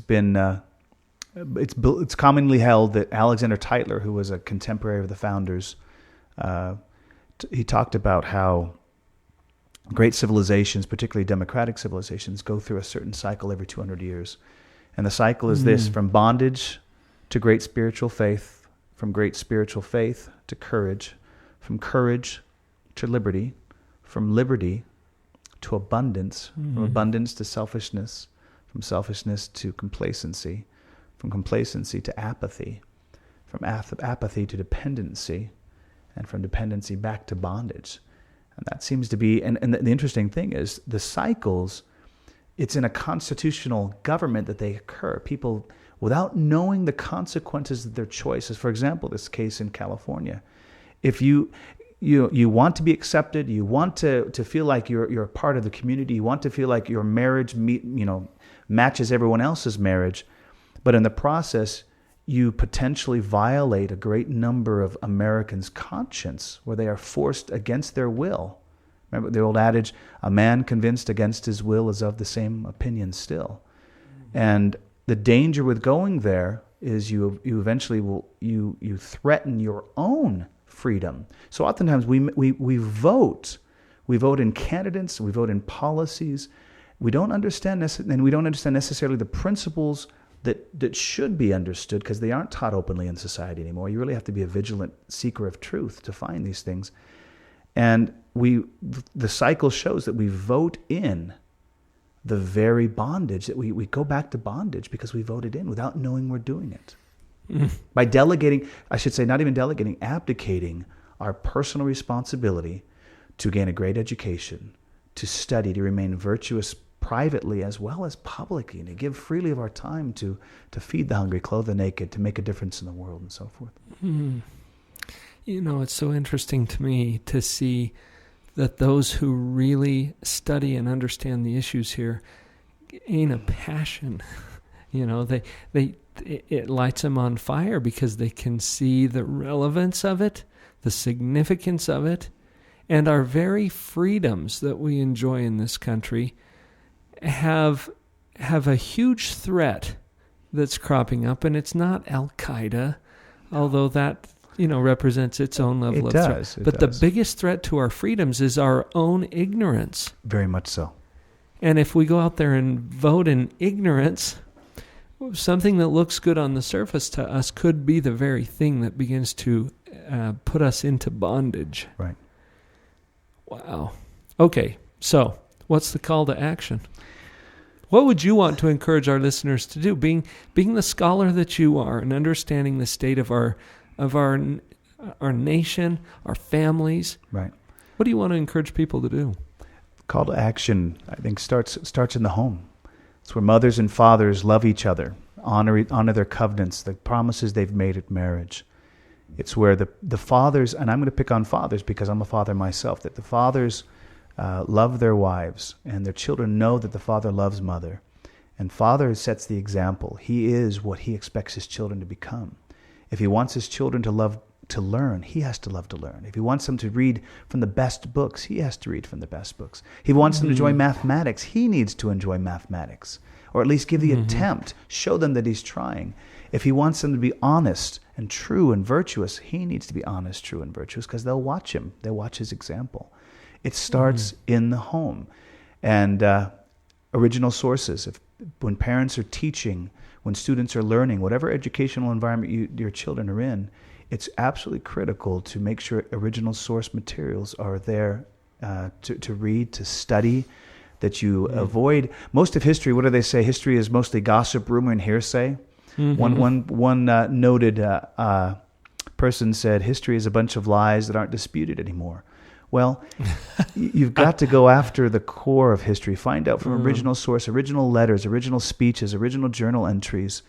commonly held that Alexander Tytler, who was a contemporary of the founders, he talked about how great civilizations, particularly democratic civilizations, go through a certain cycle every 200 years. And the cycle is this: from bondage to great spiritual faith, from great spiritual faith to courage, from courage to liberty, from liberty to abundance, from abundance to selfishness, from selfishness to complacency, from complacency to apathy, from apathy to dependency, and from dependency back to bondage. And that seems to be, and the interesting thing is, the cycles, it's in a constitutional government that they occur. People, without knowing the consequences of their choices, for example, this case in California, if you want to be accepted, you want to feel like you're a part of the community, you want to feel like your marriage matches everyone else's marriage, but in the process, you potentially violate a great number of Americans' conscience, where they are forced against their will. Remember the old adage, a man convinced against his will is of the same opinion still. And the danger with going there is you eventually you threaten your own freedom. So oftentimes we vote. We vote in candidates, we vote in policies. We don't understand necessarily the principles that should be understood, because they aren't taught openly in society anymore. You really have to be a vigilant seeker of truth to find these things. And the cycle shows that we vote in the very bondage, that we go back to bondage because we voted in without knowing we're doing it. By delegating, I should say, not even delegating, abdicating our personal responsibility to gain a great education, to study, to remain virtuous privately as well as publicly, and to give freely of our time to feed the hungry, clothe the naked, to make a difference in the world, and so forth. You know, it's so interesting to me to see that those who really study and understand the issues here gain a passion. You know, it lights them on fire because they can see the relevance of it, the significance of it, and our very freedoms that we enjoy in this country have a huge threat that's cropping up, and it's not Al-Qaeda, although that represents its own level of threat. But the biggest threat to our freedoms is our own ignorance. Very much so. And if we go out there and vote in ignorance, something that looks good on the surface to us could be the very thing that begins to put us into bondage. Right. Wow. Okay, so what's the call to action? What would you want to encourage our listeners to do? Being the scholar that you are and understanding the state of our nation, our families. Right. What do you want to encourage people to do? Call to action, I think, starts in the home. It's where mothers and fathers love each other, honor their covenants, the promises they've made at marriage. It's where the fathers, and I'm going to pick on fathers because I'm a father myself, that the fathers love their wives and their children know that the father loves mother. And father sets the example. He is what he expects his children to become. If he wants his children to love to learn, he has to love to learn. If he wants them to read from the best books, he has to read from the best books. If he wants them to enjoy mathematics, he needs to enjoy mathematics, or at least give the attempt, show them that he's trying. If he wants them to be honest and true and virtuous, he needs to be honest, true, and virtuous, because they'll watch him. They'll watch his example. It starts in the home. And original sources, when parents are teaching, when students are learning, whatever educational environment your children are in, it's absolutely critical to make sure original source materials are there to read, to study, that you avoid. Most of history, what do they say? History is mostly gossip, rumor, and hearsay. One noted person said, history is a bunch of lies that aren't disputed anymore. Well, you've got to go after the core of history. Find out from original source, original letters, original speeches, original journal entries,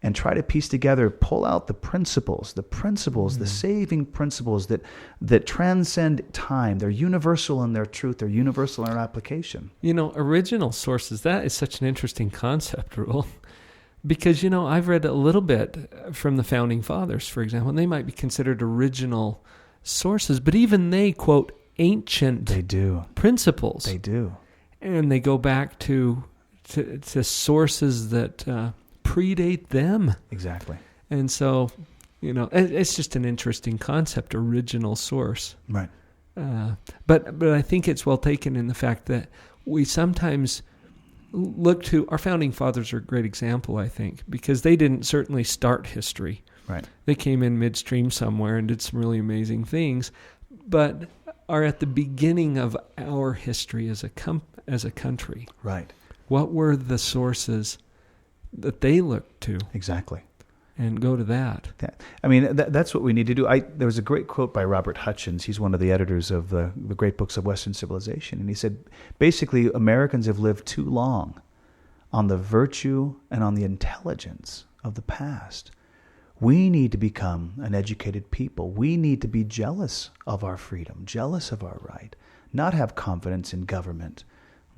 and try to piece together, pull out the principles, the saving principles that transcend time. They're universal in their truth. They're universal in their application. Original sources, that is such an interesting concept, Ruel. Because, I've read a little bit from the Founding Fathers, for example, and they might be considered original sources, but even they quote ancient principles. They do. And they go back to sources that predate them. Exactly. And so, it's just an interesting concept, original source. Right. But I think it's well taken in the fact that we sometimes look to, our Founding Fathers are a great example, I think, because they didn't certainly start history. Right. They came in midstream somewhere and did some really amazing things, but are at the beginning of our history as a country. Right. What were the sources that they looked to? Exactly. And go to that. That's what we need to do. There was a great quote by Robert Hutchins. He's one of the editors of the great books of Western civilization. And he said, basically, Americans have lived too long on the virtue and on the intelligence of the past. We need to become an educated people. We need to be jealous of our freedom, jealous of our right, not have confidence in government.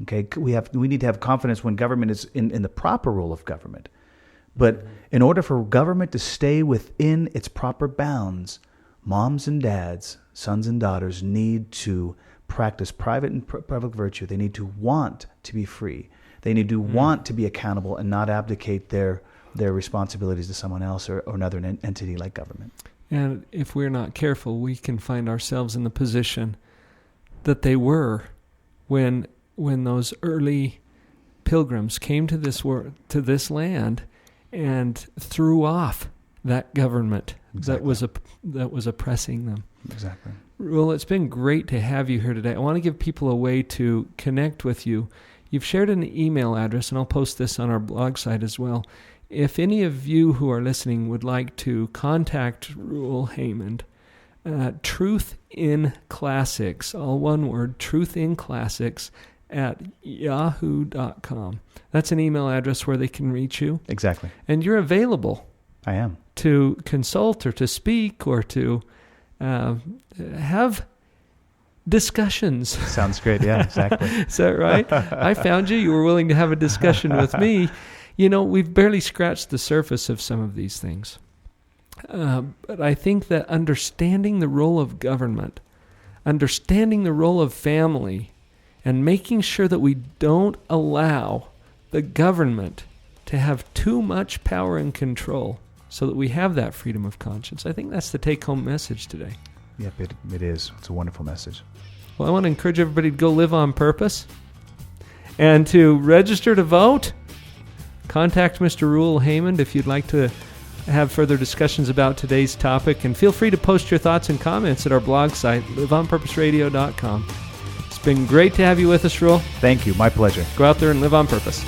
Okay, we need to have confidence when government is in the proper role of government. But in order for government to stay within its proper bounds, moms and dads, sons and daughters need to practice private and public virtue. They need to want to be free. They need to want to be accountable and not abdicate their responsibilities to someone else or another entity like government. And if we're not careful, we can find ourselves in the position that they were when those early pilgrims came to this land and threw off that government that was oppressing them. Exactly. Ruel, it's been great to have you here today. I want to give people a way to connect with you. You've shared an email address, and I'll post this on our blog site as well. If any of you who are listening would like to contact Ruel Haymond, Truth in Classics, all one word, Truth in Classics @yahoo.com. That's an email address where they can reach you. Exactly. And you're available. I am. To consult or to speak or to have discussions. Sounds great. Yeah, exactly. Is that right? I found you. You were willing to have a discussion with me. We've barely scratched the surface of some of these things. But I think that understanding the role of government, understanding the role of family, and making sure that we don't allow the government to have too much power and control so that we have that freedom of conscience. I think that's the take-home message today. Yep, it is. It's a wonderful message. Well, I want to encourage everybody to go live on purpose and to register to vote. Contact Mr. Ruel Haymond if you'd like to have further discussions about today's topic, and feel free to post your thoughts and comments at our blog site, liveonpurposeradio.com. It's been great to have you with us, Ruel. Thank you. My pleasure. Go out there and live on purpose.